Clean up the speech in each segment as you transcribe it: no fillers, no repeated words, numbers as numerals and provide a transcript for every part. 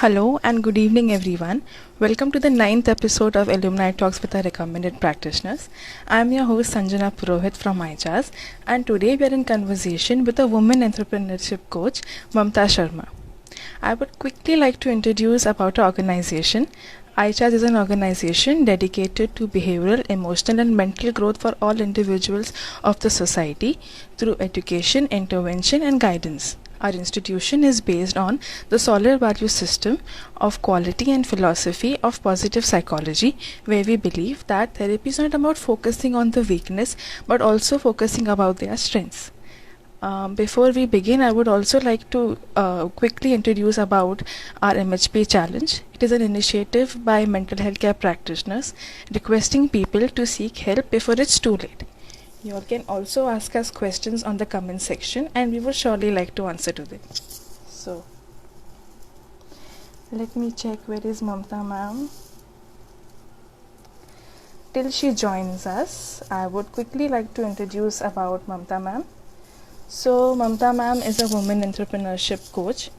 Hello and good evening, everyone. Welcome to the ninth episode of Alumni Talks with our recommended practitioners. I'm your host Sanjana Purohit from iChas, and today we are in conversation with a woman entrepreneurship coach, Mamta Sharma. I would quickly like to introduce about our organization. iChas is an organization dedicated to behavioral, emotional, and mental growth for all individuals of the society through education, intervention, and guidance. Our institution is based on the solid value system of quality and philosophy of positive psychology, where we believe that therapy is not about focusing on the weakness but also focusing about their strengths. Before we begin, I would also like to quickly introduce about our MHP challenge. It is an initiative by mental health care practitioners requesting people to seek help before it's too late. You all can also ask us questions on the comment section and we would surely like to answer to them. So, let me check where is Mamta ma'am. Till she joins us, I would quickly like to introduce about Mamta ma'am. So, Mamta ma'am is a woman entrepreneurship coach,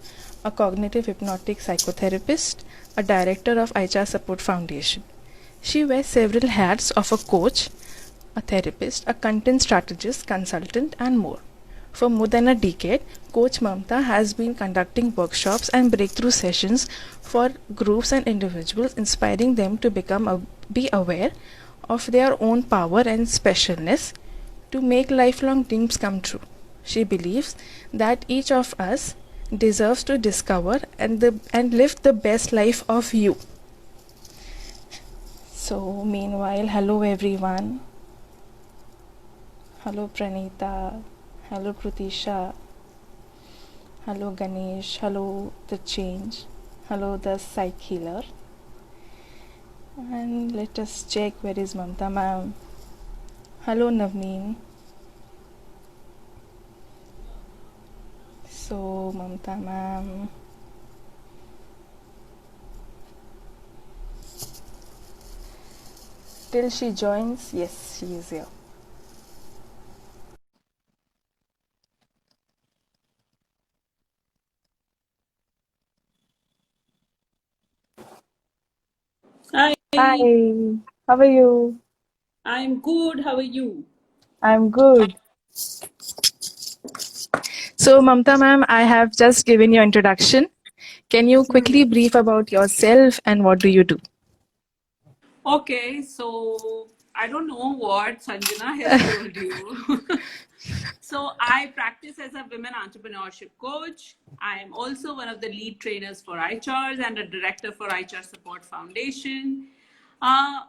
a cognitive hypnotic psychotherapist, a director of ICHA Support Foundation. She wears several hats of a coach, a therapist, a content strategist, consultant, and more. For more than a decade, Coach Mamta has been conducting workshops and breakthrough sessions for groups and individuals, inspiring them to be aware of their own power and specialness to make lifelong dreams come true. She believes that each of us deserves to discover and live the best life of you. So, meanwhile, hello everyone. Hello Pranita. Hello Pratisha. Hello Ganesh. Hello The Change. Hello the Psych Healer. And let us check where is Mamta ma'am. Hello Navneen. So Mamta ma'am. Till she joins, yes, she is here. Hi, Hi, how are you? I'm good. How are you? I'm good. So, Mamta ma'am, I have just given your introduction. Can you quickly brief about yourself and what do you do? Okay, so I don't know what Sanjana has told you. So I practice as a women entrepreneurship coach. I am also one of the lead trainers for iCharge and a director for iCharge Support Foundation.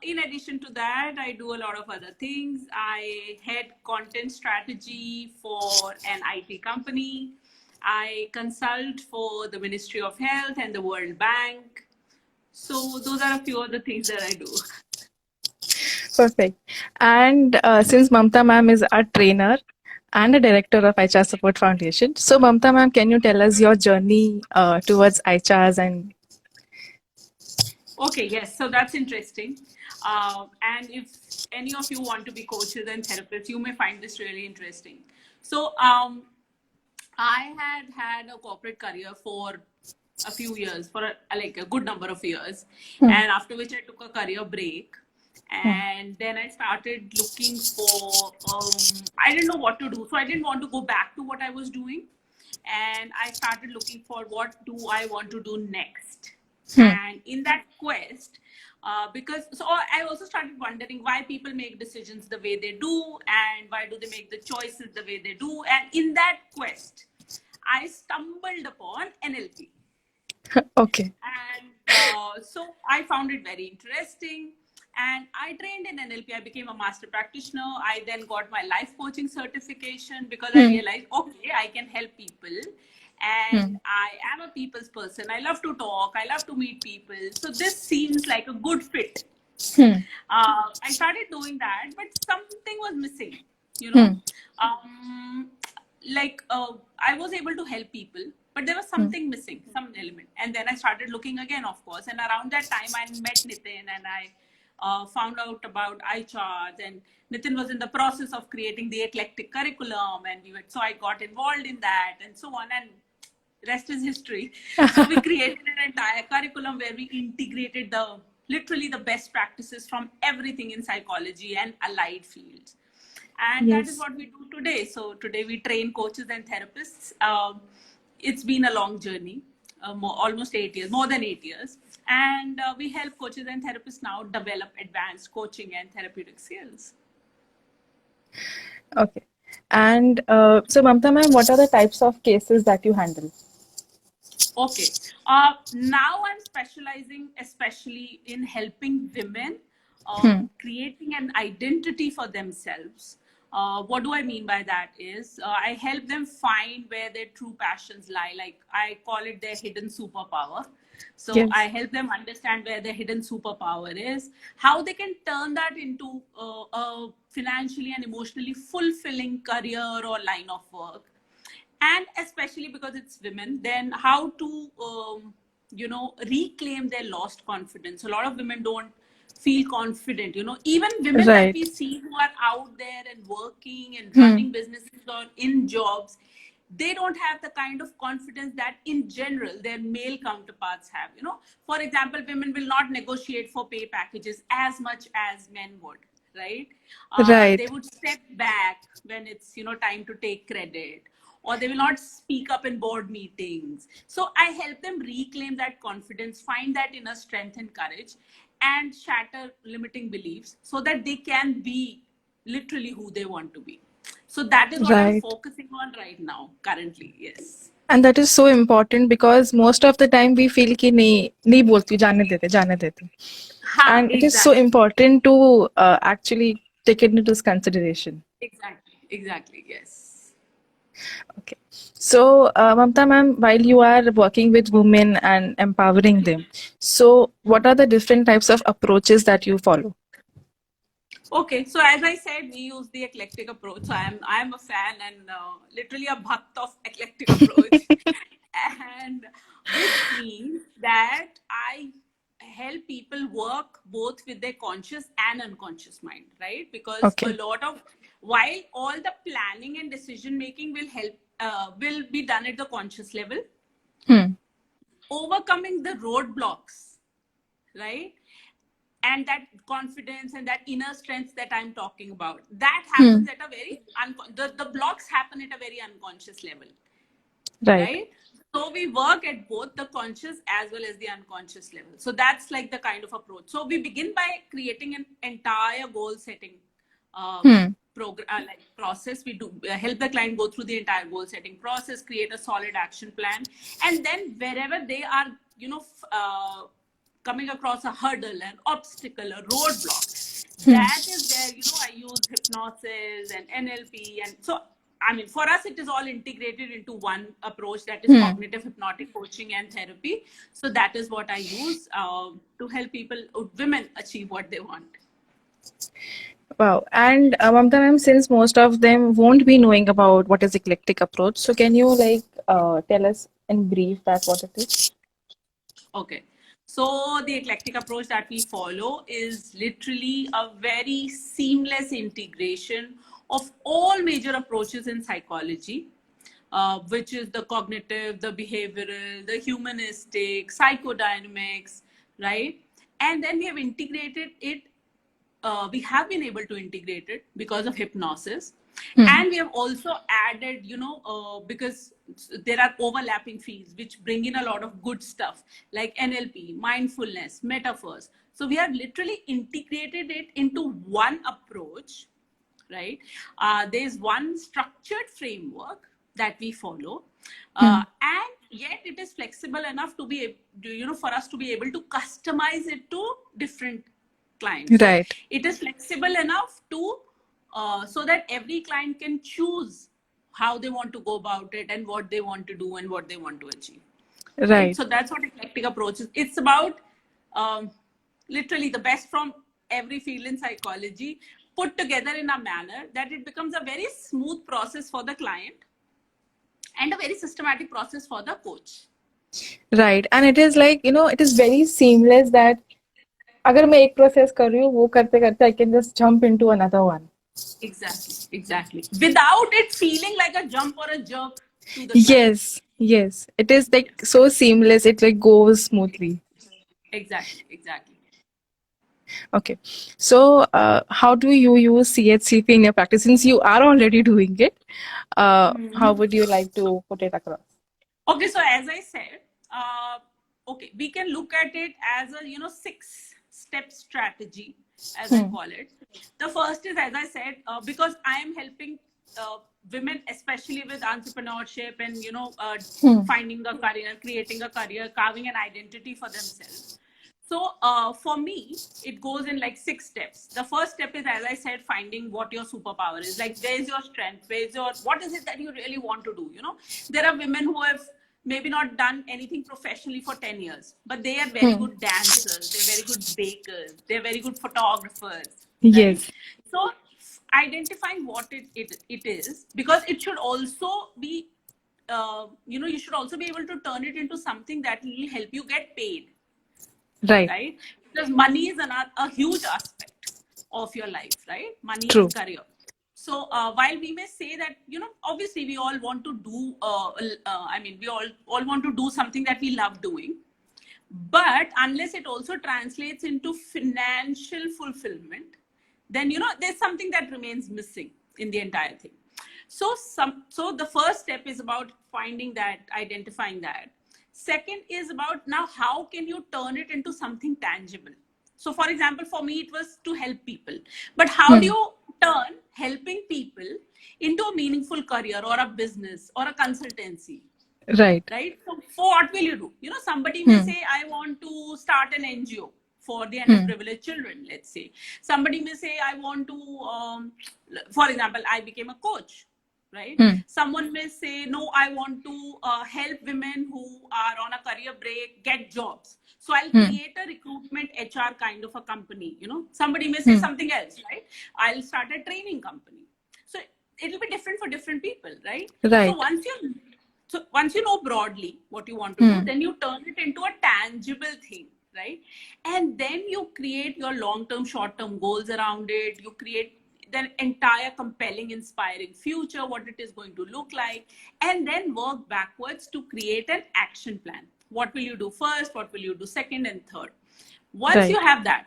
In addition to that, I do a lot of other things. I head content strategy for an IT company. I consult for the Ministry of Health and the World Bank. So those are a few of the things that I do. Perfect. And since Mamta ma'am is a trainer and a director of iChas Support Foundation, so Mamta ma'am, can you tell us your journey towards iChas and Okay, yes, so that's interesting. And if any of you want to be coaches and therapists, you may find this really interesting. So I had a corporate career for a few years, for like a good number of years, Hmm, and after which I took a career break, hmm, and then I started looking for. I didn't know what to do, so I didn't want to go back to what I was doing, and I started looking for what do I want to do next. hmm, And in that quest, because so I also started wondering why people make decisions the way they do, and why do they make the choices the way they do. And in that quest, I stumbled upon NLP. okay. And so I found it very interesting. And I trained in NLP. I became a master practitioner. I then got my life coaching certification because I Hmm, realized, okay, I can help people. And hmm, I am a people's person. I love to talk. I love to meet people. So this seems like a good fit. hmm, I started doing that, but something was missing, you know. hmm, Um, I was able to help people, but there was hmm, something missing, some element. And then I started looking again, of course. And around that time, I met Nitin and I found out about iCharge. And Nitin was in the process of creating the eclectic curriculum, and so I got involved in that and so on. And rest is history. So we created an entire curriculum where we integrated literally the best practices from everything in psychology and allied fields. And that is Yes. what we do today. So today we train coaches and therapists. It's been a long journey, almost 8 years, more than 8 years. And we help coaches and therapists now develop advanced coaching and therapeutic skills. Okay. And so, Mamta ma'am, what are the types of cases that you handle? Okay. Now I'm specializing especially in helping women creating an identity for themselves. What do I mean by that is I help them find where their true passions lie. Like I call it their hidden superpower. So I Yes. help them understand where their hidden superpower is, how they can turn that into a financially and emotionally fulfilling career or line of work, and especially because it's women, then how to reclaim their lost confidence. A lot of women don't feel confident, even women that we Right. see who are out there and working and running businesses or in jobs, they don't have the kind of confidence that in general their male counterparts have. For example, women will not negotiate for pay packages as much as men would, right? They Right. would step back when it's time to take credit, or they will not speak up in board meetings. So I help them reclaim that confidence, find that inner strength and courage, and shatter limiting beliefs so that they can be literally who they want to be. So that is what I'm Right. focusing on right now, currently. Yes. And that is so important because most of the time we feel कि नहीं बोलती जाने देते. Ha, And it is so exactly. important to actually take it into consideration. Exactly. Yes. Okay. So, Mamta ma'am, while you are working with women and empowering them, so what are the different types of approaches that you follow? Okay, so as I said, we use the eclectic approach. So I'm a fan and literally a bhakt of eclectic approach, and which means that I help people work both with their conscious and unconscious mind, right? Because a Okay. lot of, while all the planning and decision making will be done at the conscious level, Hmm. overcoming the roadblocks, right? And that confidence and that inner strength that I'm talking about, that Hmm. happens at a very the blocks happen at a very unconscious level, Right. right? So we work at both the conscious as well as the unconscious level. So that's like the kind of approach. So we begin by creating an entire goal setting Hmm. program, like process. We do help the client go through the entire goal setting process, create a solid action plan, and then wherever they are, coming across a hurdle, an obstacle, a roadblock, that is where I use hypnosis and NLP. And so I mean, for us, it is all integrated into one approach, that is Hmm. cognitive hypnotic coaching and therapy. So that is what I use to help people, women, achieve what they want. Wow. And Mamta ma'am, since most of them won't be knowing about what is eclectic approach, so can you tell us in brief that what it is? Okay. So the eclectic approach that we follow is literally a very seamless integration of all major approaches in psychology, which is the cognitive, the behavioral, the humanistic, psychodynamics, right? And then we have integrated it. We have been able to integrate it because of hypnosis. And we have also added, because there are overlapping fields which bring in a lot of good stuff like NLP, mindfulness, metaphors. So we have literally integrated it into one approach, right? There's one structured framework that we follow, and yet it is flexible enough to be, for us to be able to customize it to different clients. So Right. it is flexible enough to so that every client can choose how they want to go about it and what they want to do and what they want to achieve, right? Right. So that's what eclectic approach is. It's about literally the best from every field in psychology put together in a manner that it becomes a very smooth process for the client and a very systematic process for the coach. Right. And it is it is very seamless that अगर मैं एक process कर रही हूँ वो करते करते I can just jump into another one. Exactly. Without it feeling like a jump or a jerk. to the client. Yes. It is like so seamless. It like goes smoothly. Exactly. Okay. So, how do you use CHCP in your practice? Since you are already doing it, how would you like to put it across? Okay, so as I said, okay, we can look at it as a 6-step strategy, as I call it. The first is, as I said, because I am helping women, especially with entrepreneurship and finding a career, creating a career, carving an identity for themselves. So for me, it goes in like 6 steps. The first step is, as I said, finding what your superpower is. Like, where's your strength? What is it that you really want to do? There are women who have maybe not done anything professionally for 10 years, but they are very good dancers. They're very good bakers. They're very good photographers, right? Yes. So identifying what it is, because it should also be, you should also be able to turn it into something that will help you get paid, Right. right? Because money is a huge aspect of your life, right? Money True. and career. So while we may say that, obviously we all want to do, we all want to do something that we love doing, but unless it also translates into financial fulfillment, then there's something that remains missing in the entire thing. So the first step is about finding that, identifying that. Second is about, now how can you turn it into something tangible? So for example, for me it was to help people, but how do you turn helping people into a meaningful career or a business or a consultancy? Right. So for what will you do? Somebody may say, I want to start an NGO for the underprivileged children, let's say. Somebody may say, I want to, for example, I became a coach, right? Someone may say, no, I want to help women who are on a career break get jobs. So I'll create a recruitment HR kind of a company. Somebody may say something else, right? I'll start a training company. So it'll be different for different people, right? Right. So once you know broadly what you want to do, then you turn it into a tangible thing, right? And then you create your long-term, short-term goals around it. You create the entire compelling, inspiring future, what it is going to look like, and then work backwards to create an action plan. What will you do first? What will you do second and third? Once you have that,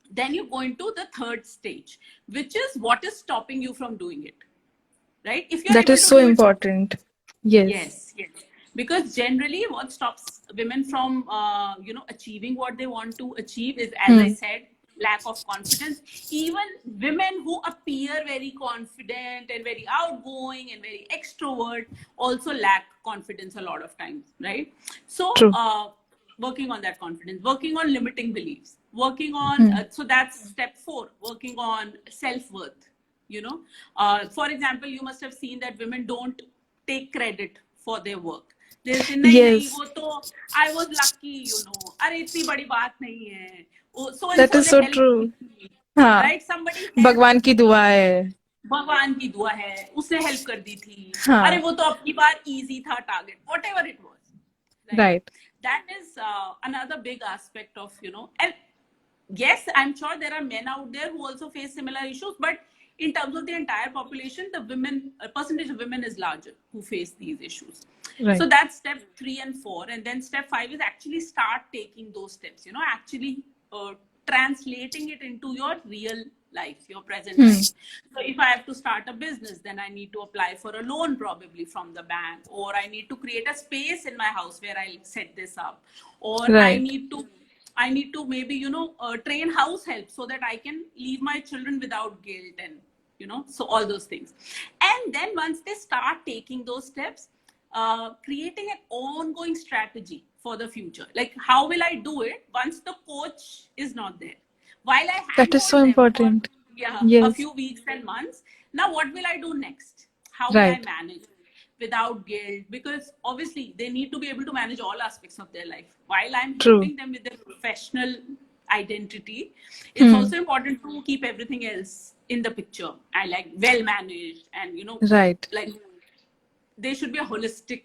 then you go into the third stage, which is what is stopping you from doing it, right? If you're That able is to so do it, important. Yes. yes. Because generally what stops women from achieving what they want to achieve is, as I said, lack of confidence. Even women who appear very confident and very outgoing and very extrovert also lack confidence a lot of times, right? So True. working on that confidence, working on limiting beliefs, working on so that's step 4, working on self-worth. For example, you must have seen that women don't take credit for their work. They'll say, nahi, Yes. wo to, I was lucky, अरे इतनी बड़ी बात नहीं है. So and That so is they so helped true. me, हाँ. right? Somebody helped भगवान की me. दुआ है. भगवान की दुआ है, उसने हेल्प कर दी थी. हाँ. अरे वो तो अपनी बार easy था target, whatever it was, right? Right. That is another big aspect of, and yes, I'm sure there are men out there who also face similar issues, but in terms of the entire population, the percentage of women is larger who face these issues. Right. So that's step 3 and 4. And then step 5 is actually start taking those steps, actually translating it into your real life, your present life. So if I have to start a business, then I need to apply for a loan probably from the bank, or I need to create a space in my house where I'll set this up, or Right. I need to maybe, train house help so that I can leave my children without guilt, and, so all those things. And then once they start taking those steps, creating an ongoing strategy for the future. Like, how will I do it once the coach is not there? While I That is so handhold them for important. a Yes. few weeks and months, now what will I do next? How will I Right. manage without guilt? Because obviously they need to be able to manage all aspects of their life. While I'm True. helping them with their professional identity, it's also important to keep everything else in the picture and like well managed, and Right. like they should be a holistic,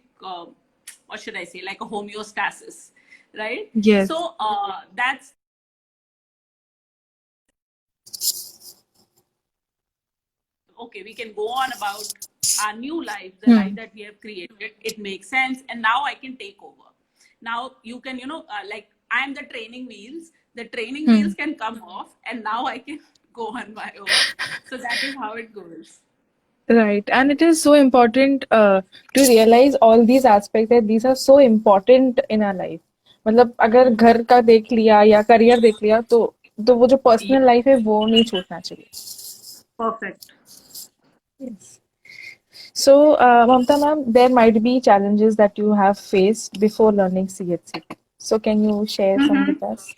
what should I say, like a homeostasis, right? Yes. So that's okay. We can go on about our new life, the life that we have created, it makes sense. And now I can take over. Now you can, like I'm the training wheels, the training wheels can come off, and now I can go on my own. So that is how it goes. Right. And it is so important to realize all these aspects that these are so important in our life. मतलब अगर घर का देख लिया या career देख लिया तो वो जो पर्सनल लाइफ है वो नहीं छूटना चाहिए. Perfect. Yes. So, Mamta ma'am, there might be challenges that you have faced before learning CHCP. So, can you share some with us?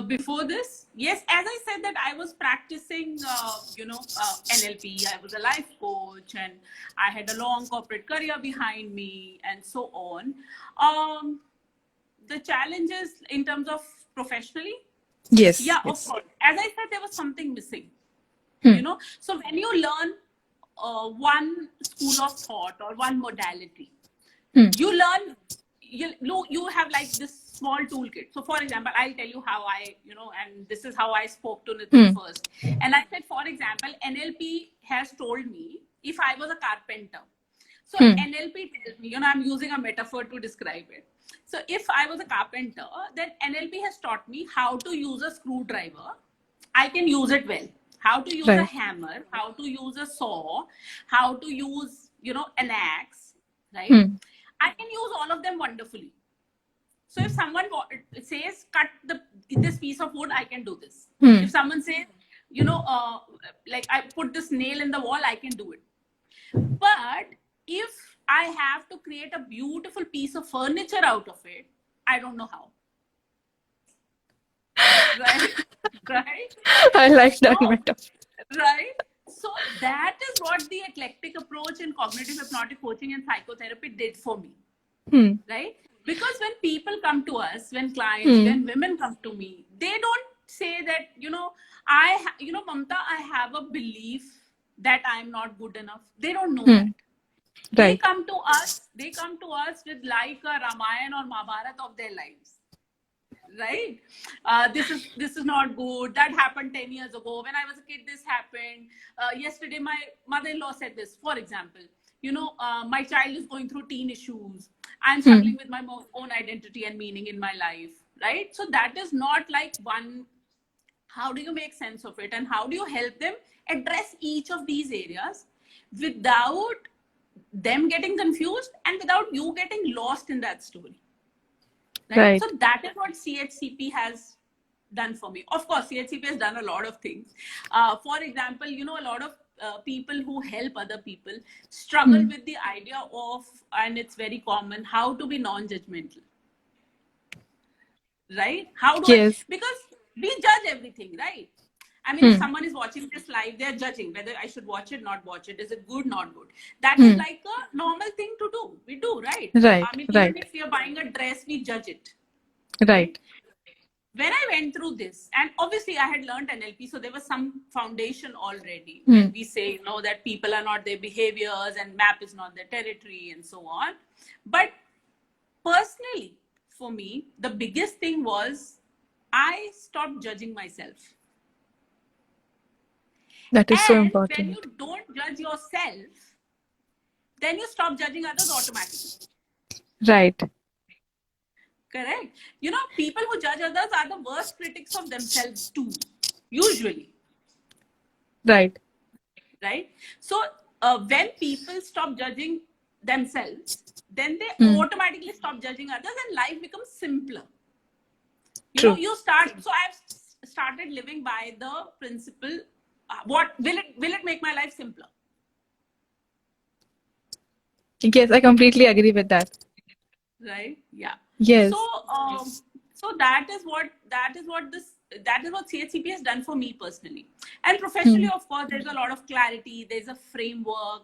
Before this, yes, as I said that I was practicing, NLP. I was a life coach, and I had a long corporate career behind me, and so on. The challenges in terms of professionally, Yes. yeah, Yes. of course. As I said, there was something missing. So when you learn one school of thought or one modality, you learn, you have like this small toolkit. So for example, I'll tell you how I, and this is how I spoke to Nitin first. And I said, for example, NLP has told me if I was a carpenter. So NLP tells me, I'm using a metaphor to describe it. So if I was a carpenter, then NLP has taught me how to use a screwdriver. I can use it well. How to use a hammer, how to use a saw, how to use, an axe, right? I can use all of them wonderfully. So if someone says, cut this piece of wood, I can do this. If someone says, like I put this nail in the wall, I can do it. But if I have to create a beautiful piece of furniture out of it, I don't know how. Right? Right? I like that metaphor. Right? So that is what the eclectic approach in cognitive hypnotic coaching and psychotherapy did for me. Right? Because when people come to us, when clients, when women come to me, they don't say that, Mamta, I have a belief that I'm not good enough. They don't know that. They come to us with like a Ramayana or Mahabharata of their lives. Right? This is not good. That happened 10 years ago. When I was a kid, this happened. Yesterday, my mother-in-law said this, for example. My child is going through teen issues. I'm struggling with my own identity and meaning in my life. Right? So that is not like one. How do you make sense of it? And how do you help them address each of these areas without them getting confused and without you getting lost in that story? Right? So that is what CHCP has done for me. Of course, CHCP has done a lot of things. For example, a lot of people who help other people struggle with the idea of, and it's very common, how to be non-judgmental. Right? How do I? Because we judge everything, right? I mean, if someone is watching this live, they're judging whether I should watch it, not watch it. Is it good, not good? That is like a normal thing to do. We do, right? Right. I mean, even if we are buying a dress, we judge it. Right. When I went through this, and obviously I had learned NLP, so there was some foundation already. When we say, that people are not their behaviors and map is not their territory and so on. But personally, for me, the biggest thing was I stopped judging myself. That is so important. When you don't judge yourself, then you stop judging others automatically. Right. Correct. People who judge others are the worst critics of themselves too, usually. Right. Right. So when people stop judging themselves, then they automatically stop judging others and life becomes simpler. True. You start. So I've started living by the principle. What will it make my life simpler? Yes, I completely agree with that. Right? Yeah. Yes. So that is what CHCP has done for me personally. And professionally, of course, there's a lot of clarity. There's a framework.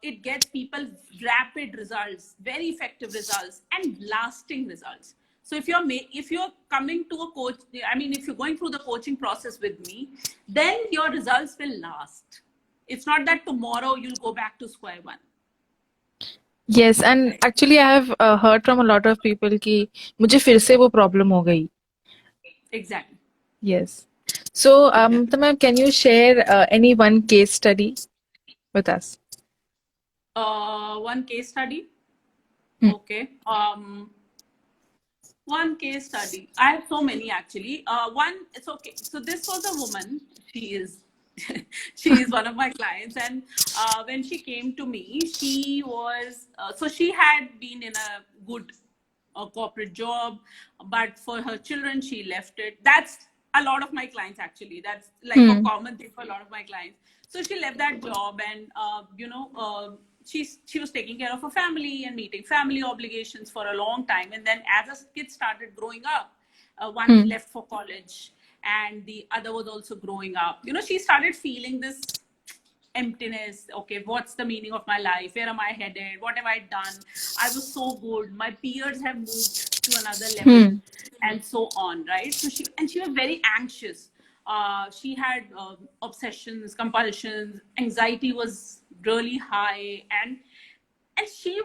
It gets people rapid results, very effective results, and lasting results. So if you're coming to a coach, I mean, if you're going through the coaching process with me, then your results will last. It's not that tomorrow you'll go back to square one. Yes, and actually I have heard from a lot of people कि मुझे फिर से वो problem हो गई. Exactly. Yes. So, Yeah. ma'am, can you share any one case study with us? One case study. Hmm. Okay. One case study. I have so many actually. One, it's okay. So this was a woman. She is, she is one of my clients, and when she came to me, she was so she had been in a good corporate job, but for her children, she left it. That's a lot of my clients actually. That's like a Hmm. common thing for a lot of my clients. So she left that job, and she was taking care of her family and meeting family obligations for a long time. And then as a kid started growing up, one Hmm. left for college, and the other was also growing up. She started feeling this emptiness. Okay, what's the meaning of my life? Where am I headed? What have I done? I was so good. My peers have moved to another level, Hmm. and so on, right? So she was very anxious. She had obsessions, compulsions, anxiety was really high, and she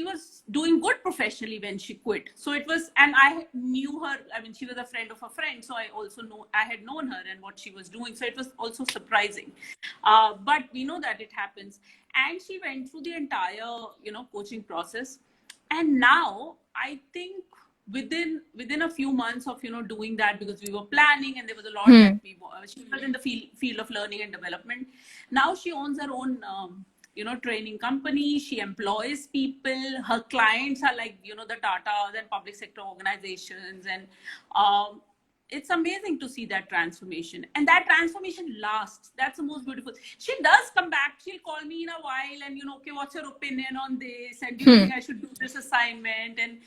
was doing good professionally when she quit. So it was, and I knew her. I mean, she was a friend of a friend, so I had known her and what she was doing. So it was also surprising, but we know that it happens. And she went through the entire coaching process, and now I think within a few months of doing that, because we were planning and there was a lot that Hmm. she was in the field of learning and development. Now she owns her own training company. She employs people. Her clients are like the Tatas and public sector organizations, and it's amazing to see that transformation, and that transformation lasts. That's the most beautiful. She does come back. She'll call me in a while and okay, what's your opinion on this, and do you Hmm. think I should do this assignment? And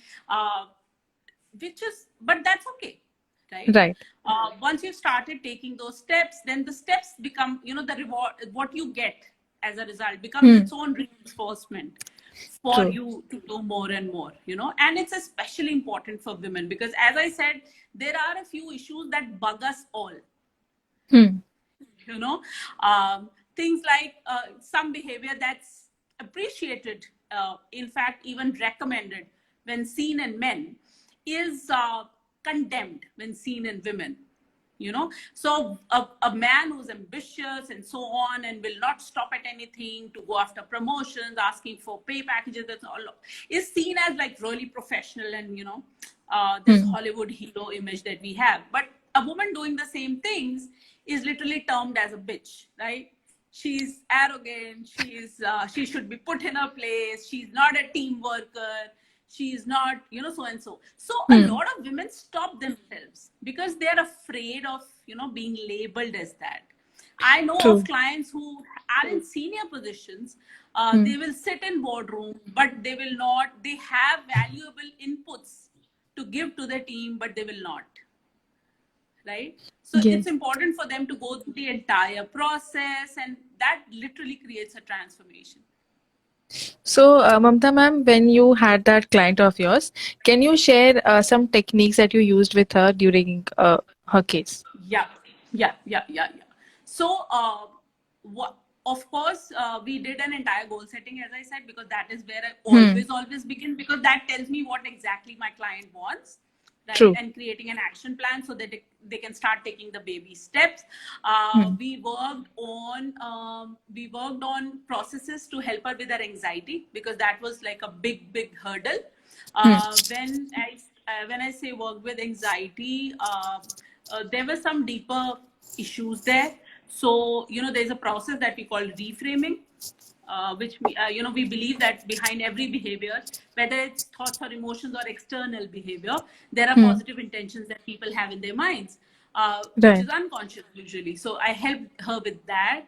which is, but that's okay, right? Right. Once you've started taking those steps, then the steps become the reward. What you get as a result becomes Hmm. its own reinforcement for True. you to do more and more. And it's especially important for women, because as I said, there are a few issues that bug us all. Hmm. you know Things like some behavior that's appreciated, in fact even recommended when seen in men, is condemned when seen in women. So a man who's ambitious and so on, and will not stop at anything to go after promotions, asking for pay packages, that's all, is seen as like really professional, and this Hmm. Hollywood hero image that we have. But a woman doing the same things is literally termed as a bitch, right? She's arrogant. She should be put in her place. She's not a team worker. She's not so and so. So a Hmm. lot of women stop themselves because they're afraid of being labeled as that. I know of True. clients who are in senior positions. Hmm. They will sit in boardroom, but they will not. They have valuable inputs to give to the team, but they will not, right? So it's Yes. important for them to go through the entire process, and that literally creates a transformation. So, Mamta ma'am, when you had that client of yours, can you share some techniques that you used with her during her case? Yeah, yeah. So, what? Of course, we did an entire goal setting, as I said, because that is where I Hmm. always begin, because that tells me what exactly my client wants, right? True. And creating an action plan so that they can start taking the baby steps. Hmm. We worked on processes to help her with her anxiety, because that was like a big hurdle. Hmm. When I say work with anxiety, there were some deeper issues there. So there's a process that we call reframing, which we believe that behind every behavior, whether it's thoughts or emotions or external behavior, there are Hmm. positive intentions that people have in their minds, which is Right. unconscious usually. So I helped her with that.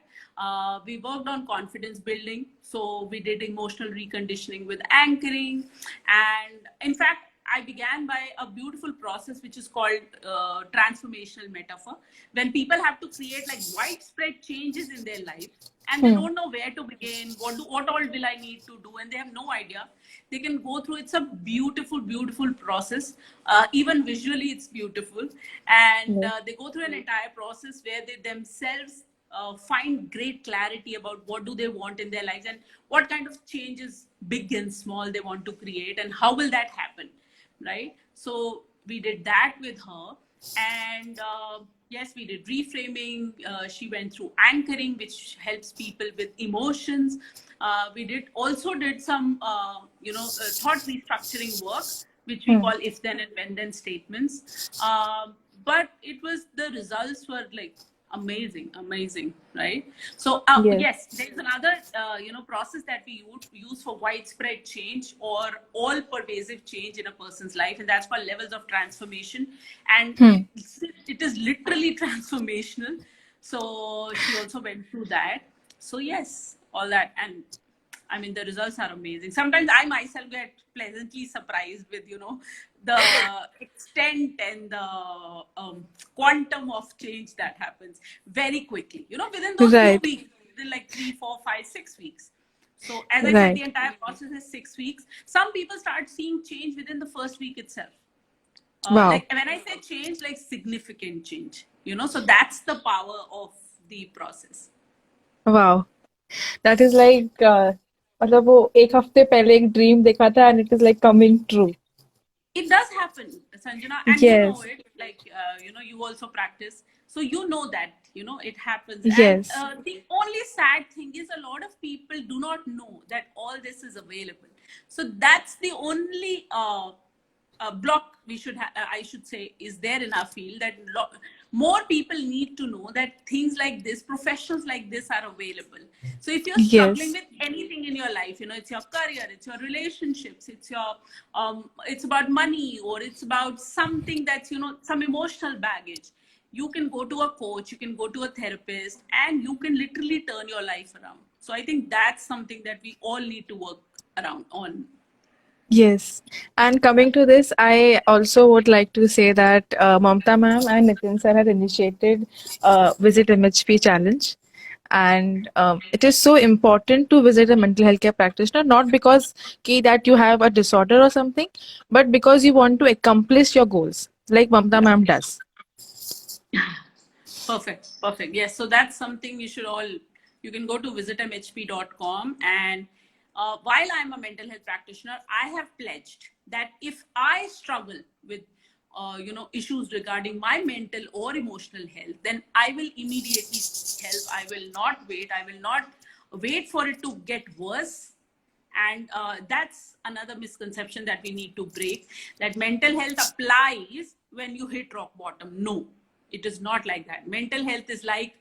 We worked on confidence building. So we did emotional reconditioning with anchoring. And in fact, I began by a beautiful process which is called transformational metaphor. When people have to create like widespread changes in their life, and they Hmm. don't know where to begin, what all will I need to do, and they have no idea, they can go through. It's a beautiful process. Even visually, it's beautiful, and Yes. they go through an entire process where they themselves find great clarity about what do they want in their lives, and what kind of changes, big and small, they want to create, and how will that happen, right? So we did that with her. And Yes, we did reframing. She went through anchoring, which helps people with emotions. We did some thought restructuring work, which we Hmm. call if then and when then statements. But it was the results were like amazing, right? So Yes. yes, there's another process that we use for widespread change or all pervasive change in a person's life, and that's called levels of transformation. And Hmm. it is literally transformational. So she also went through that. So yes, all that. And I mean, the results are amazing. Sometimes I myself get pleasantly surprised with, the extent and the quantum of change that happens very quickly, within those few Right. weeks, within like 3, 4, 5, 6 weeks. So as I said, the Right. entire process is 6 weeks. Some people start seeing change within the first week itself. Wow. Like when I say change, like significant change, so that's the power of the process. Wow. That is like मतलब वो एक हफ्ते पहले एक dream देखा था and it is like coming true. It does happen, Sanjana, and you know Yes. it, like you also practice, so you know that it happens. And Yes. the only sad thing is a lot of people do not know that all this is available. So that's the only block I should say is there in our field, that more people need to know that things like this, professions like this are available. So if you're struggling Yes. with anything in your life, it's your career, it's your relationships, it's about money, or it's about something that's some emotional baggage, you can go to a coach, you can go to a therapist, and you can literally turn your life around. So I think that's something that we all need to work around on. Yes. And coming to this, I also would like to say that Mamta ma'am and Nitin sir had initiated Visit MHP challenge. And it is so important to visit a mental health care practitioner, not because that you have a disorder or something, but because you want to accomplish your goals, like Mamta ma'am does. Perfect. Yes, so that's something you can go to visitimhp.com. And while I'm a mental health practitioner, I have pledged that if I struggle with, issues regarding my mental or emotional health, then I will immediately seek help. I will not wait. I will not wait for it to get worse. And that's another misconception that we need to break, that mental health applies when you hit rock bottom. No, it is not like that. Mental health is like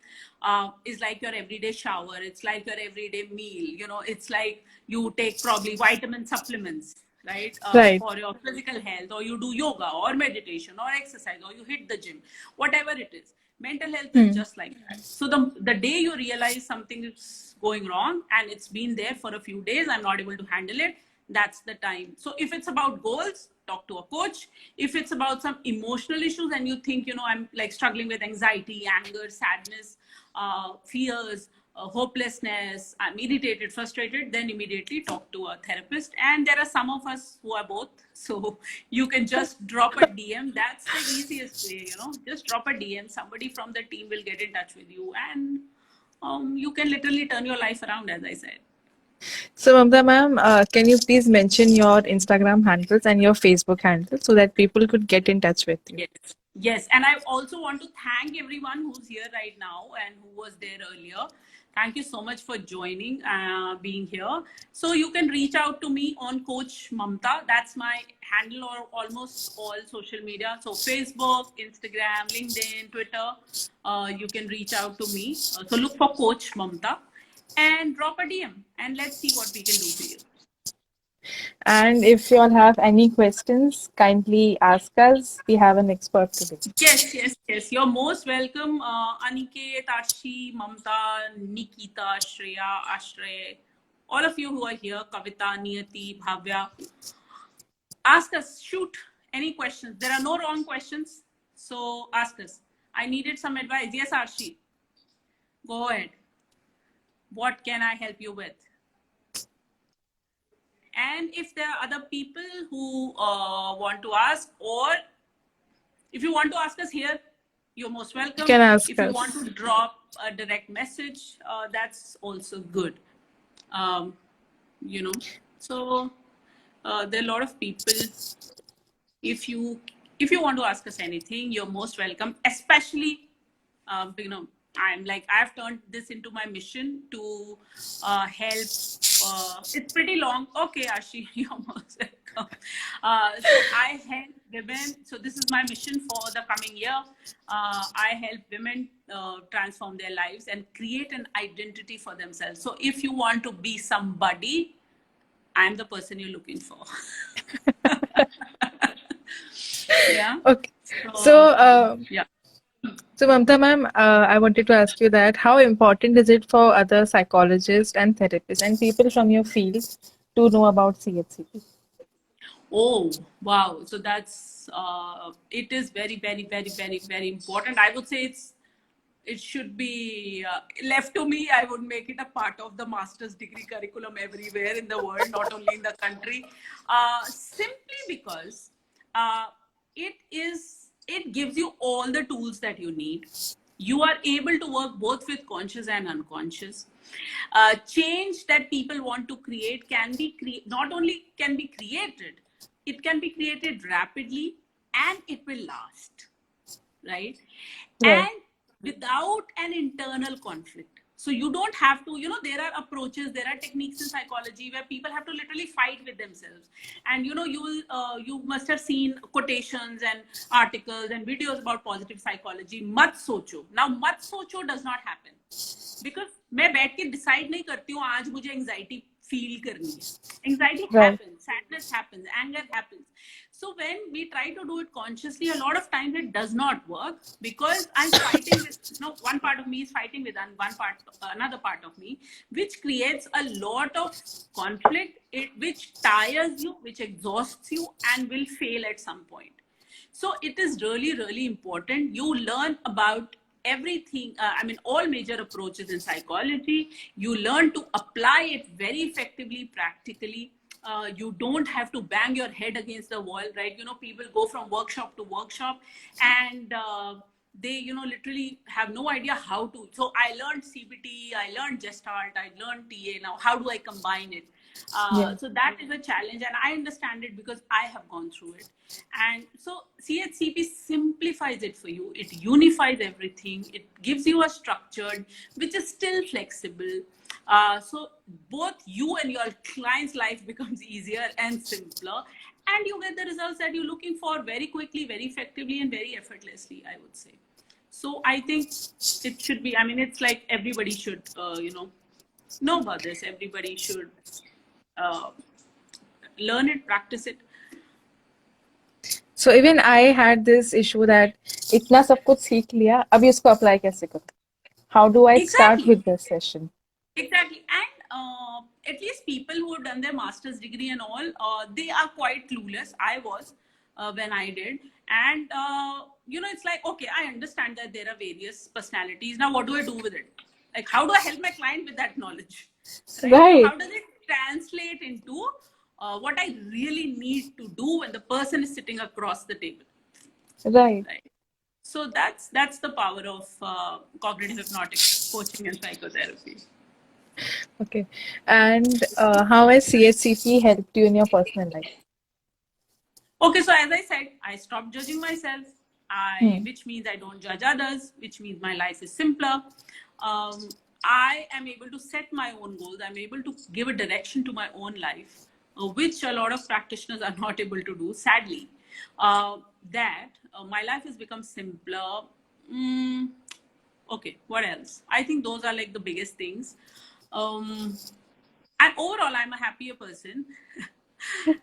your everyday shower, it's like your everyday meal, it's like you take probably vitamin supplements, right, Right. for your physical health, or you do yoga or meditation or exercise, or you hit the gym, whatever it is. Mental health is Hmm. just like that. So the day you realize something is going wrong and it's been there for a few days, I'm not able to handle it, that's the time. So if it's about goals, talk to a coach. If it's about some emotional issues and you think, I'm like struggling with anxiety, anger, sadness, fears, hopelessness, I'm irritated, frustrated, then immediately talk to a therapist. And there are some of us who are both. So you can just drop a DM. That's the easiest way, just drop a DM. Somebody from the team will get in touch with you, and you can literally turn your life around, as I said. So, Mamta ma'am, can you please mention your Instagram handles and your Facebook handles so that people could get in touch with you? Yes. And I also want to thank everyone who's here right now and who was there earlier. Thank you so much for joining, being here. So you can reach out to me on Coach Mamta. That's my handle on almost all social media. So Facebook, Instagram, LinkedIn, Twitter. You can reach out to me. So look for Coach Mamta and drop a DM, and let's see what we can do for you. And if you all have any questions, kindly ask us. We have an expert today. Yes. You're most welcome, Aniket, Arshi, Mamta, Nikita, Shreya, Ashray, all of you who are here, Kavita, Niyati, Bhavya. Ask us, shoot any questions. There are no wrong questions, so ask us. I needed some advice. Yes, Arshi, go ahead. What can I help you with? And if there are other people who want to ask, or if you want to ask us here, you're most You welcome. can ask If you want us. to drop a direct message, that's also good. Um, so there are a lot of people. If you want to ask us anything, you're most welcome, especially I'm like, I've turned this into my mission to help. It's pretty long. Okay, Ashi, you're most welcome. So I help women. So this is my mission for the coming year. I help women transform their lives and create an identity for themselves. So if you want to be somebody, I'm the person you're looking for. Yeah. Okay. So yeah. So Mamta ma'am, I wanted to ask you that how important is it for other psychologists and therapists and people from your field to know about CHCP? Oh, wow. So that's it is very, very, very, very, very important. I would say it should be left to me. I would make it a part of the master's degree curriculum everywhere in the world, not only in the country. Simply because uh, it gives you all the tools that you need. You are able to work both with conscious and unconscious. Change that people want to create can be not only can be created, it can be created rapidly and it will last, right? Right. And without an internal conflict. So you don't have to, there are approaches, there are techniques in psychology where people have to literally fight with themselves. And you must have seen quotations and articles and videos about positive psychology. Mat socho. Now, mat socho does not happen because मैं बैठ के decide नहीं करती हूँ आज मुझे anxiety feel करनी है. Anxiety Right. happens, sadness happens, anger happens. So when we try to do it consciously, a lot of times it does not work because I'm fighting with, one part of me is fighting with another part of me, which creates a lot of conflict, which tires you, which exhausts you, and will fail at some point. So it is really, really important. You learn about everything, all major approaches in psychology. You learn to apply it very effectively, practically. You don't have to bang your head against the wall, right? People go from workshop to workshop and they, literally have no idea how to. So I learned CBT, I learned Gestalt, I learned TA. Now, how do I combine it? Yeah. So that is a challenge, and I understand it because I have gone through it. And so CHCP simplifies it for you. It unifies everything. It gives you a structured, which is still flexible. So both you and your client's life becomes easier and simpler, and you get the results that you're looking for very quickly, very effectively, and very effortlessly, I would say. So I think it should be, it's like everybody should, know about this. Everybody should learn it, practice it. So even I had this issue that इतना सब कुछ सीख लिया, अभी इसको apply कैसे करूँ? How do I start Exactly. with the session? Exactly. And at least people who have done their master's degree and all, they are quite clueless. I was when I did. And, it's like, okay, I understand that there are various personalities. Now, what do I do with it? Like, how do I help my client with that knowledge? Right? Right. So how does it translate into what I really need to do when the person is sitting across the table? Right. Right. So that's the power of cognitive hypnotic coaching and psychotherapy. Okay. And how has CHCP helped you in your personal life? Okay, so as I said, I stopped judging myself, which means I don't judge others, which means my life is simpler. I am able to set my own goals. I'm able to give a direction to my own life, which a lot of practitioners are not able to do, sadly. My life has become simpler. Okay, what else? I think those are like the biggest things. And overall, I'm a happier person.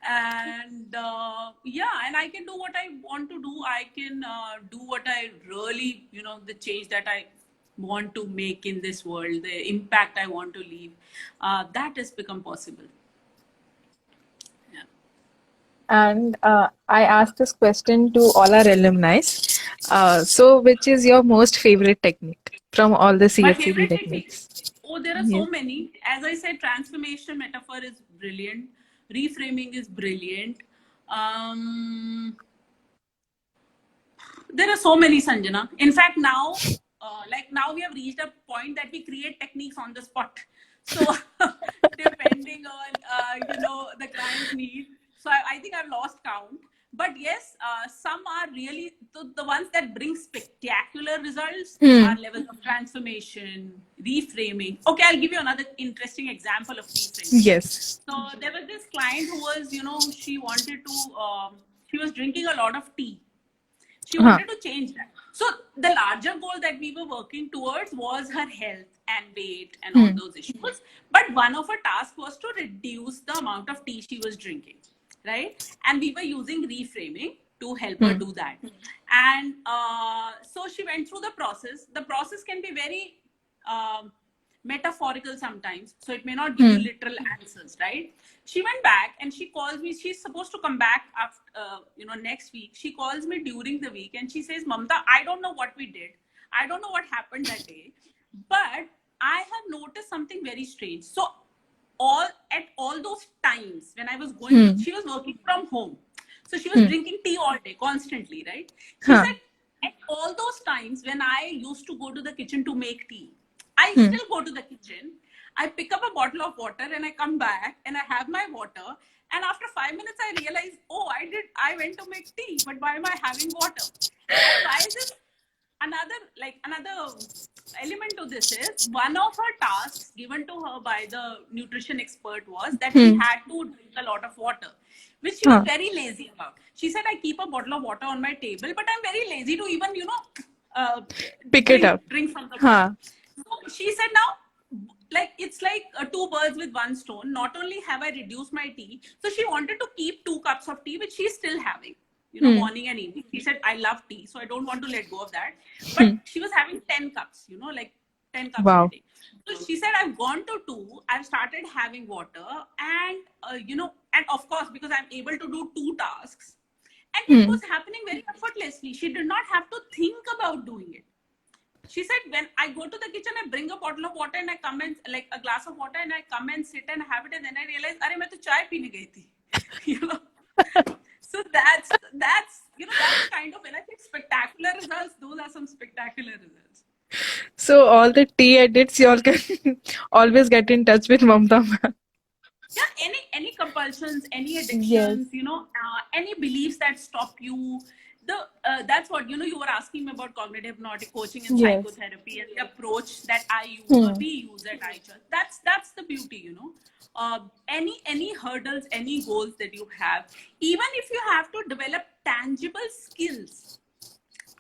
And and I can do what I want to do. I can do what I really, the change that I want to make in this world, the impact I want to leave, that has become possible. Yeah. And I asked this question to all our alumni. So which is your most favorite technique from all the My CHCP favorite techniques? technique. Oh, there are so many. As I said, transformation metaphor is brilliant. Reframing is brilliant. There are so many, Sanjana. In fact, now we have reached a point that we create techniques on the spot. So depending on the client's need. So I think I've lost count. But yes, some are really, So the ones that bring spectacular results Hmm. are levels of transformation, reframing. Okay, I'll give you another interesting example of reframing. Yes. So there was this client who was, she wanted to, she was drinking a lot of tea. She Huh. wanted to change that. So the larger goal that we were working towards was her health and weight and all those issues. But one of her tasks was to reduce the amount of tea she was drinking, right? And we were using reframing to help her do that. And so she went through the process. The process can be very metaphorical sometimes, so it may not give you literal answers, right? She went back and she calls me. She's supposed to come back after next week. She calls me during the week and she says, Mamta, I don't know what we did, I don't know what happened that day, but I have noticed something very strange. So all those times when I was going she was working from home, so she was drinking tea all day constantly, right? She said, at all those times when I used to go to the kitchen to make tea, I still go to the kitchen, I pick up a bottle of water and I come back and I have my water. And after 5 minutes, I realize, oh, I went to make tea, but why am I having water? And why is this? Another element to this is one of her tasks given to her by the nutrition expert was that she had to drink a lot of water, which she was very lazy about. She said, I keep a bottle of water on my table, but I'm very lazy to even, Pick it up. drink from the water. So she said, now, it's like two birds with one stone. Not only have I reduced my tea, so she wanted to keep 2 cups of tea, which she's still having, morning and evening. She said, I love tea, so I don't want to let go of that. But she was having 10 cups, like 10 cups Wow. a day. So she said, I've gone to 2, I've started having water, and, and of course, because I'm able to do 2 tasks, and it was happening very effortlessly. She did not have to think about doing it. She said, when I go to the kitchen, I bring a bottle of water and I come and like a glass of water and I come and sit and have it, and then I realize, "Arey, main to chai peene gayi thi." So that's that's kind of, when I think spectacular results, those are some spectacular results. So all the tea edits, you all can always get in touch with Mamta ma'am. Yeah, any compulsions, any addictions, any beliefs that stop you. That's what you were asking me about cognitive hypnotic coaching and psychotherapy and the approach that I use or we use at iChurch. That's the beauty, any hurdles, any goals that you have, even if you have to develop tangible skills,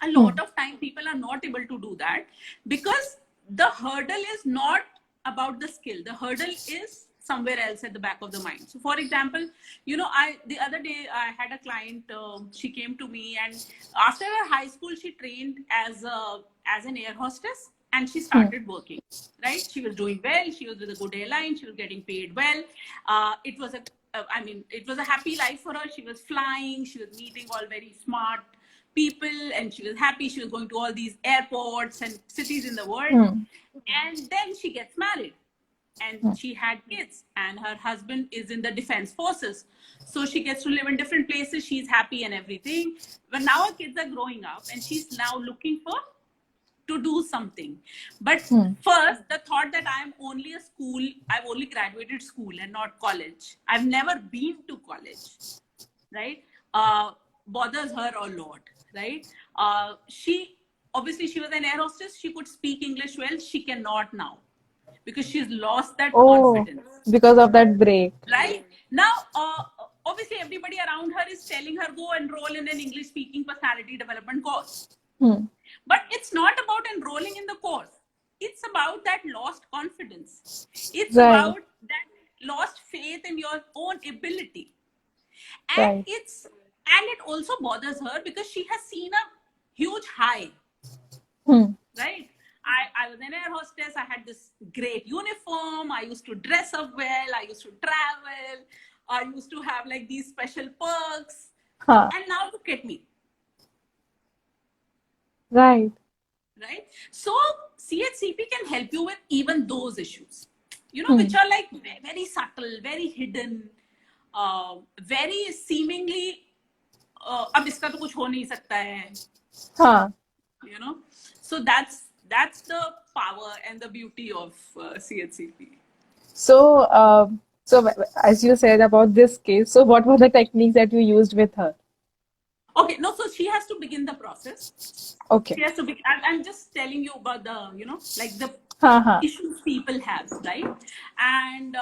a lot of time people are not able to do that because the hurdle is not about the skill. The hurdle is somewhere else at the back of the mind. So for example, the other day I had a client, she came to me, and after her high school she trained as an air hostess, and she started working, right? She was doing well, she was with a good airline, she was getting paid well. It was a happy life for her. She was flying, she was meeting all very smart people, and she was happy. She was going to all these airports and cities in the world. And then she gets married, and she had kids, and her husband is in the defense forces, so she gets to live in different places. She's happy and everything, but now her kids are growing up and she's now looking to do something. But first, the thought that I've only graduated school and not college, I've never been to college, right, bothers her a lot, right? She was an air hostess. She could speak English well. She cannot now because she's lost that confidence. Because of that break. Right? Now, obviously, everybody around her is telling her, go enroll in an English speaking personality development course. But it's not about enrolling in the course. It's about that lost confidence. It's about that lost faith in your own ability. And it also bothers her because she has seen a huge high. Right? I was an air hostess. I had this great uniform. I used to dress up well. I used to travel. I used to have like these special perks. And now look at me. Right. So CHCP can help you with even those issues, which are like very subtle, very hidden, very seemingly, अब इसका तो कुछ हो नहीं सकता है. So that's the power and the beauty of CHCP. So as you said about this case, so what were the techniques that you used with her? Okay, no, so she has to begin the process. Okay. She has to be. I'm just telling you about the, like the Uh-huh. issues people have, right? And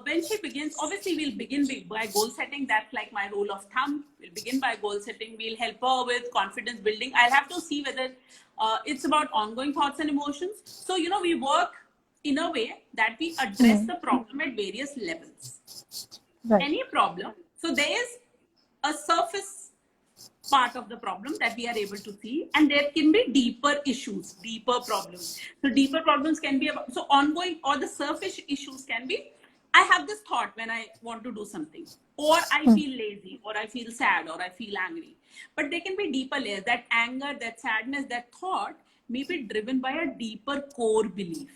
when she begins, obviously we'll begin by goal setting. That's like my rule of thumb. We'll begin by goal setting. We'll help her with confidence building. I'll have to see whether it's about ongoing thoughts and emotions. So, we work in a way that we address the problem at various levels. Right. Any problem. So there is a surface part of the problem that we are able to see, and there can be deeper issues, deeper problems. So deeper problems can be about, so ongoing, or the surface issues can be, I have this thought when I want to do something, or I feel lazy, or I feel sad, or I feel angry. But there can be deeper layers. That anger, that sadness, that thought may be driven by a deeper core belief,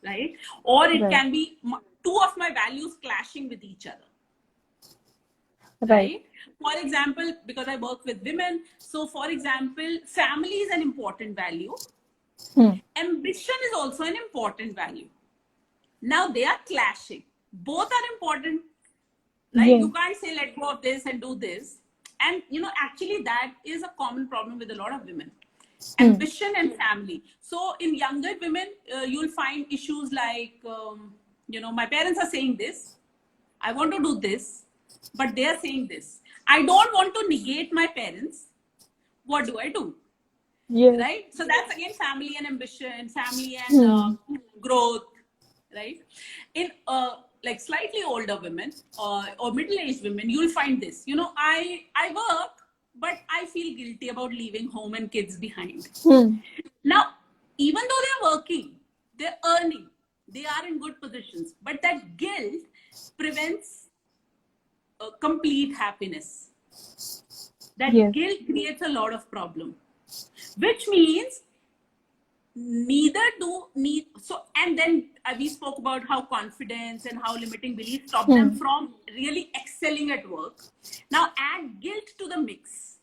right? Or it Right. can be two of my values clashing with each other. Right. For example, because I work with women, so for example, family is an important value. Ambition is also an important value. Now they are clashing. Both are important. Like, Yeah. you can't say let go of this and do this. And actually that is a common problem with a lot of women. Ambition and family. So in younger women, you'll find issues like, my parents are saying this, I want to do this, but they are saying this. I don't want to negate my parents. What do I do? Yeah. Right? So that's again family and ambition, family and growth, right? In like slightly older women or middle-aged women, you'll find this. I work, but I feel guilty about leaving home and kids behind. Now, even though they're working, they're earning, they are in good positions, but that guilt prevents complete happiness. That Yes. guilt creates a lot of problem, which means and then we spoke about how confidence and how limiting beliefs stop them from really excelling at work. Now add guilt to the mix.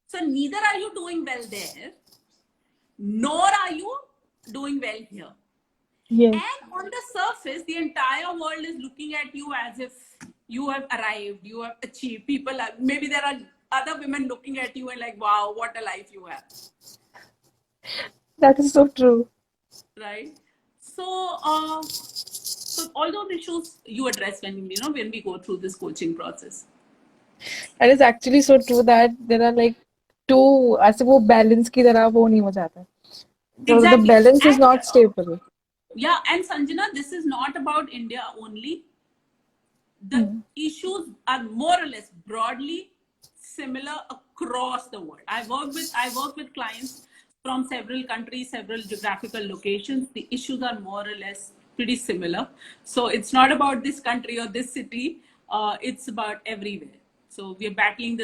So neither are you doing well there, nor are you doing well here. Yes. And on the surface, the entire world is looking at you as if you have arrived, you have achieved. Maybe there are other women looking at you and like, wow, what a life you have. That is so true. Right? So all those issues you address when we go through this coaching process. That is actually so true that there are like two, ऐसे वो balance की तरह वो नहीं हो जाता. So the Exactly. balance is And not stable. yeah, and Sanjana, this is not about India only. The issues are more or less broadly similar across the world. I work with clients from several countries, several geographical locations. The issues are more or less pretty similar. So it's not about this country or this city. It's about everywhere. So we're battling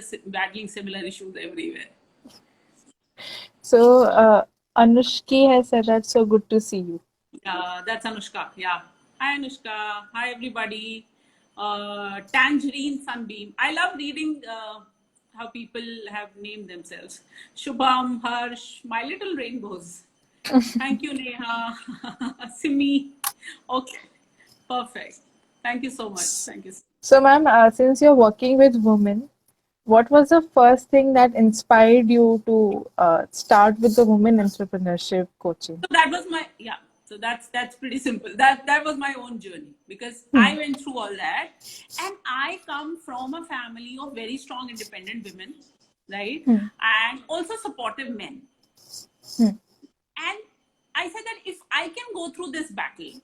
similar issues everywhere. So Anushki has said that, so good to see you. That's Anushka. Yeah. Hi, Anushka. Hi, everybody. Tangerine Sunbeam. I love reading how people have named themselves. Shubham, Harsh, My Little Rainbows. Thank you, Neha. Simi. Okay. Perfect. Thank you so much. Thank you. So ma'am, since you're working with women, what was the first thing that inspired you to start with the women entrepreneurship coaching? So that was my, yeah. So that's pretty simple. That was my own journey, because I went through all that, and I come from a family of very strong independent women, right? And also supportive men. And I said that if I can go through this battle,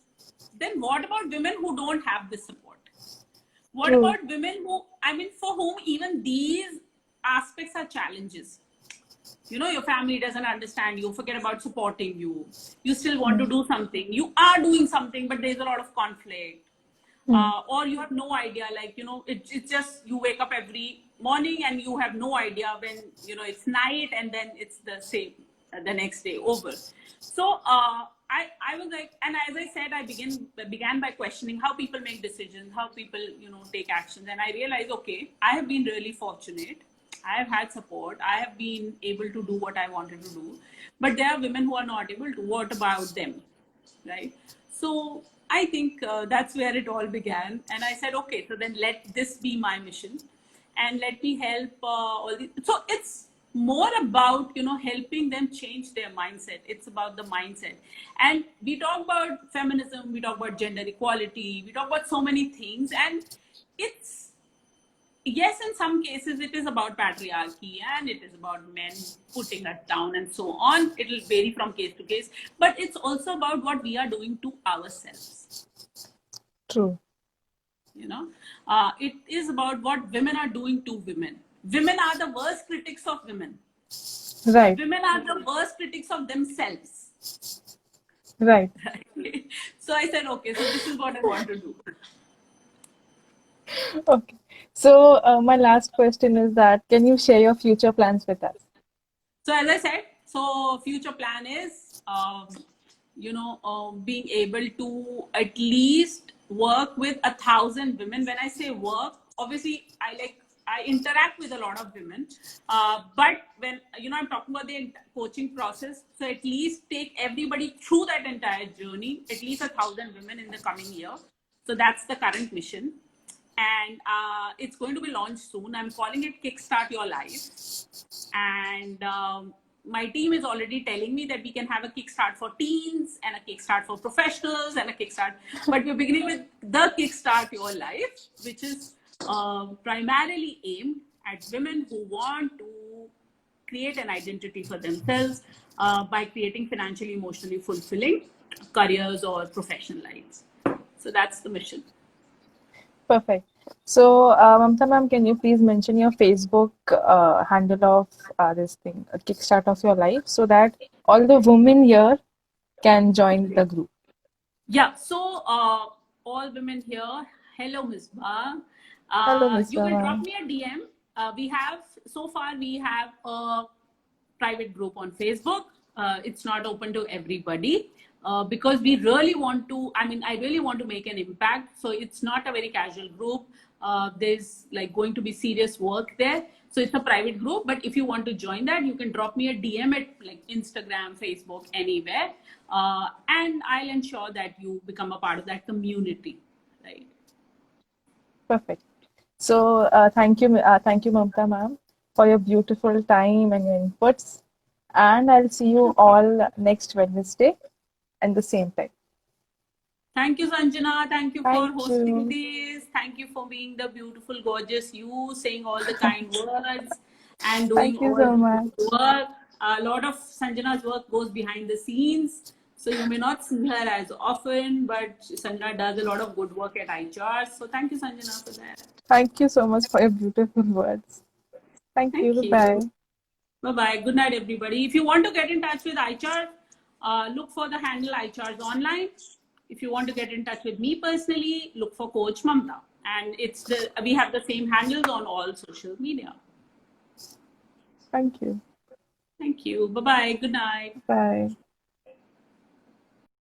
then what about women who don't have this support? What about women for whom even these aspects are challenges? Your family doesn't understand you, forget about supporting you. You still want to do something. You are doing something, but there's a lot of conflict. Or you have no idea, like, it's just you wake up every morning and you have no idea when, it's night, and then it's the same the next day over. So I was like, and as I said, I began by questioning how people make decisions, how people, take actions. And I realized, okay, I have been really fortunate. I have had support. I have been able to do what I wanted to do. But there are women who are not able to. What about them? Right? So I think that's where it all began. And I said, okay, so then let this be my mission. and let me help all the. So it's more about, you know, helping them change their mindset. It's about the mindset. And we talk about feminism, we talk about gender equality, we talk about so many things, and it's, yes, in some cases it is about patriarchy and it is about men putting us down and so on. It will vary from case to case, but it's also about what we are doing to ourselves. True. You know, it is about what women are doing to women. Women are the worst critics of women. Right. Women are the worst critics of themselves. Right. So I said, okay, so this is what I want to do. Okay. So, my last question is that can you share your future plans with us? So as I said, so future plan is, being able to at least work with 1,000 women. When I say work, obviously I interact with a lot of women, but when, you know, I'm talking about the coaching process, so at least take everybody through that entire journey, at least 1,000 women in the coming year. So that's the current mission, and it's going to be launched soon. I'm calling it Kickstart Your Life, and my team is already telling me that we can have a kickstart for teens and a kickstart for professionals and a kickstart, but we're beginning with the Kickstart Your Life, which is primarily aimed at women who want to create an identity for themselves by creating financially, emotionally fulfilling careers or professional lives. So that's the mission. Perfect. So, Mamta ma'am, can you please mention your Facebook handle of this thing, a Kickstart of Your Life, so that all the women here can join the group? Yeah, so all women here, hello, Ms. Ba. Hello, Miss You can drop Ma'am. me a DM. So far, we have a private group on Facebook. It's not open to everybody because we really want to, I really want to make an impact. So it's not a very casual group. There's like going to be serious work there. So it's a private group, but if you want to join that, you can drop me a DM at like Instagram, Facebook, anywhere. And I'll ensure that you become a part of that community, right? Perfect. So, thank you, Mamta ma'am, for your beautiful time and your inputs. And I'll see you all next Wednesday at the same time. Thank you, Sanjana. Thank you for Thank hosting you. this. Thank you for being the beautiful, gorgeous you, saying all the kind words and doing Thank you all so the much. good work. A lot of Sanjana's work goes behind the scenes. So you may not see her as often, but Sanjana does a lot of good work at HR. So thank you, Sanjana, for that. Thank you so much for your beautiful words. Thank you. Thank Bye-bye. you. Bye-bye. Good night, everybody. If you want to get in touch with iChart, look for the handle iCharts online. If you want to get in touch with me personally, look for Coach Mamta. And we have the same handles on all social media. Thank you. Thank you. Bye-bye. Good night. Bye.